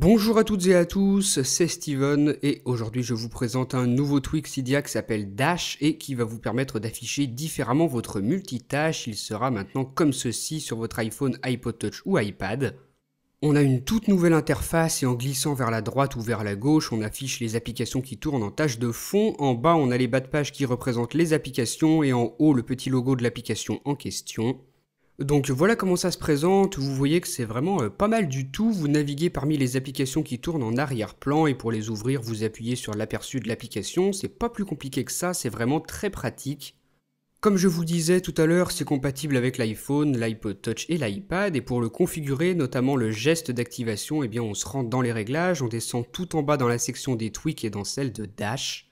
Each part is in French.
Bonjour à toutes et à tous, c'est Steven et aujourd'hui je vous présente un nouveau tweak Cydia qui s'appelle Dash et qui va vous permettre d'afficher différemment votre multitâche. Il sera maintenant comme ceci sur votre iPhone, iPod Touch ou iPad. On a une toute nouvelle interface et en glissant vers la droite ou vers la gauche, on affiche les applications qui tournent en tâche de fond. En bas, on a les bas de page qui représentent les applications et en haut, le petit logo de l'application en question. Donc voilà comment ça se présente, vous voyez que c'est vraiment pas mal du tout, vous naviguez parmi les applications qui tournent en arrière-plan et pour les ouvrir vous appuyez sur l'aperçu de l'application, c'est pas plus compliqué que ça, c'est vraiment très pratique. Comme je vous disais tout à l'heure, c'est compatible avec l'iPhone, l'iPod Touch et l'iPad et pour le configurer, notamment le geste d'activation, eh bien on se rend dans les réglages, on descend tout en bas dans la section des tweaks et dans celle de Dash.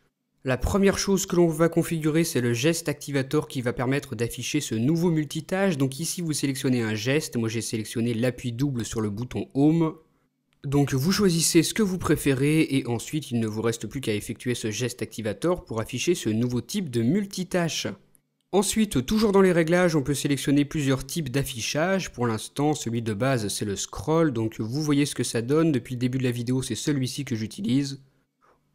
La première chose que l'on va configurer, c'est le geste activator qui va permettre d'afficher ce nouveau multitâche. Donc ici, vous sélectionnez un geste. Moi, j'ai sélectionné l'appui double sur le bouton Home. Donc vous choisissez ce que vous préférez et ensuite, il ne vous reste plus qu'à effectuer ce geste activator pour afficher ce nouveau type de multitâche. Ensuite, toujours dans les réglages, on peut sélectionner plusieurs types d'affichage. Pour l'instant, celui de base, c'est le scroll. Donc vous voyez ce que ça donne. Depuis le début de la vidéo, c'est celui-ci que j'utilise.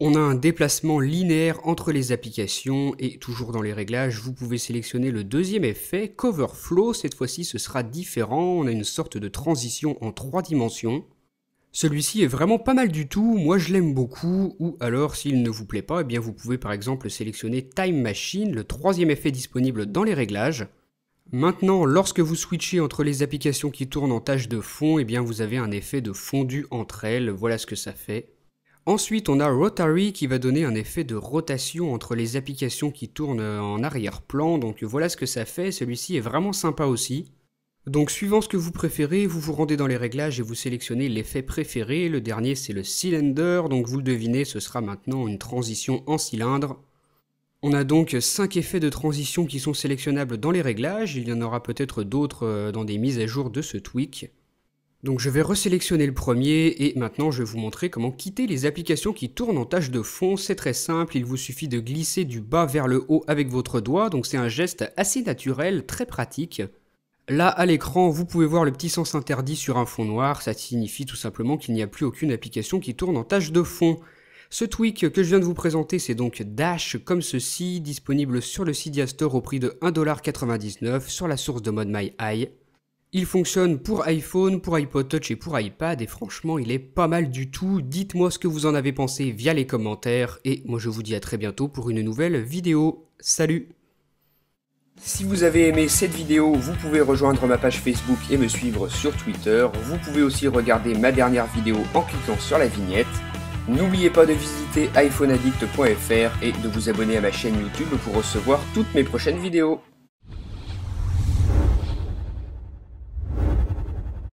On a un déplacement linéaire entre les applications et toujours dans les réglages, vous pouvez sélectionner le deuxième effet, Cover Flow. Cette fois-ci, ce sera différent. On a une sorte de transition en 3 dimensions. Celui-ci est vraiment pas mal du tout. Moi, je l'aime beaucoup. Ou alors, s'il ne vous plaît pas, eh bien, vous pouvez par exemple sélectionner Time Machine, le troisième effet disponible dans les réglages. Maintenant, lorsque vous switchez entre les applications qui tournent en tâche de fond, eh bien, vous avez un effet de fondu entre elles. Voilà ce que ça fait. Ensuite, on a Rotary qui va donner un effet de rotation entre les applications qui tournent en arrière-plan. Donc voilà ce que ça fait, celui-ci est vraiment sympa aussi. Donc suivant ce que vous préférez, vous vous rendez dans les réglages et vous sélectionnez l'effet préféré. Le dernier c'est le Cylinder, donc vous le devinez, ce sera maintenant une transition en cylindre. On a donc 5 effets de transition qui sont sélectionnables dans les réglages. Il y en aura peut-être d'autres dans des mises à jour de ce tweak. Donc je vais resélectionner le premier et maintenant je vais vous montrer comment quitter les applications qui tournent en tâche de fond. C'est très simple, il vous suffit de glisser du bas vers le haut avec votre doigt, donc c'est un geste assez naturel, très pratique. Là à l'écran, vous pouvez voir le petit sens interdit sur un fond noir, ça signifie tout simplement qu'il n'y a plus aucune application qui tourne en tâche de fond. Ce tweak que je viens de vous présenter, c'est donc Dash comme ceci, disponible sur le Cydia Store au prix de 1,99$ sur la source de mode MyEye. Il fonctionne pour iPhone, pour iPod Touch et pour iPad et franchement il est pas mal du tout. Dites-moi ce que vous en avez pensé via les commentaires et moi je vous dis à très bientôt pour une nouvelle vidéo. Salut! Si vous avez aimé cette vidéo, vous pouvez rejoindre ma page Facebook et me suivre sur Twitter. Vous pouvez aussi regarder ma dernière vidéo en cliquant sur la vignette. N'oubliez pas de visiter iPhoneaddict.fr et de vous abonner à ma chaîne YouTube pour recevoir toutes mes prochaines vidéos.